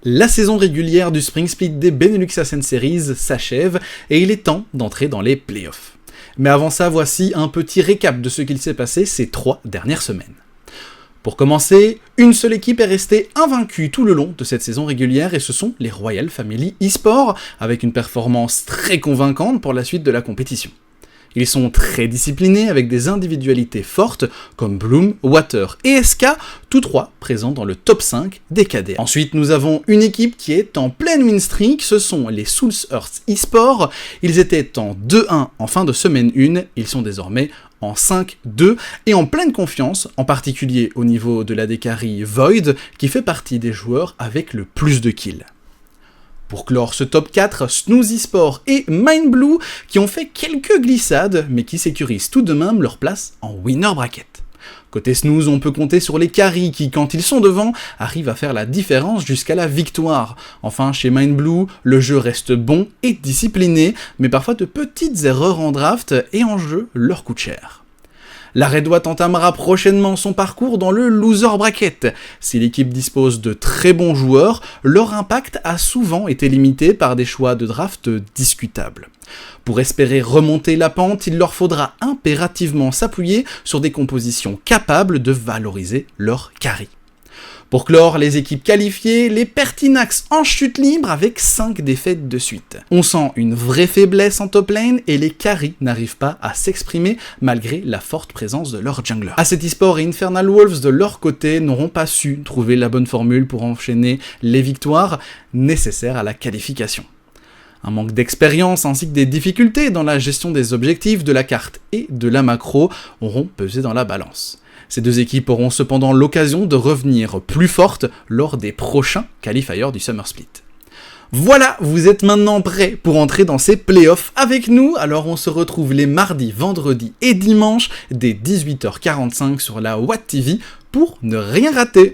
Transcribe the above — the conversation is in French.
La saison régulière du Spring Split des Benelux Ascent Series s'achève et il est temps d'entrer dans les playoffs. Mais avant ça, voici un petit récap de ce qu'il s'est passé ces 3 dernières semaines. Pour commencer, une seule équipe est restée invaincue tout le long de cette saison régulière et ce sont les Royal Family eSports, avec une performance très convaincante pour la suite de la compétition. Ils sont très disciplinés avec des individualités fortes comme Bloom, Water et SK, tous 3 présents dans le top 5 des KDA. Ensuite, nous avons une équipe qui est en pleine win streak, ce sont les Soulsearth eSports. Ils étaient en 2-1 en fin de semaine 1, ils sont désormais en 5-2 et en pleine confiance, en particulier au niveau de la carry Void, qui fait partie des joueurs avec le plus de kills. Pour clore ce top 4, Snooze eSports et Mindblue qui ont fait quelques glissades, mais qui sécurisent tout de même leur place en winner bracket. Côté Snooze, on peut compter sur les carries qui, quand ils sont devant, arrivent à faire la différence jusqu'à la victoire. Enfin, chez Mindblue, le jeu reste bon et discipliné, mais parfois de petites erreurs en draft et en jeu leur coûtent cher. La Red White entamera prochainement son parcours dans le loser bracket. Si l'équipe dispose de très bons joueurs, leur impact a souvent été limité par des choix de draft discutables. Pour espérer remonter la pente, il leur faudra impérativement s'appuyer sur des compositions capables de valoriser leur carry. Pour clore les équipes qualifiées, les Pertinax en chute libre avec 5 défaites de suite. On sent une vraie faiblesse en top lane et les carries n'arrivent pas à s'exprimer malgré la forte présence de leur jungler. Ascent eSports et Infernal Wolves de leur côté n'auront pas su trouver la bonne formule pour enchaîner les victoires nécessaires à la qualification. Un manque d'expérience ainsi que des difficultés dans la gestion des objectifs de la carte et de la macro auront pesé dans la balance. Ces deux équipes auront cependant l'occasion de revenir plus fortes lors des prochains qualifiers du Summer Split. Voilà, vous êtes maintenant prêts pour entrer dans ces playoffs avec nous, alors on se retrouve les mardis, vendredis et dimanches dès 18h45 sur la Watt TV pour ne rien rater.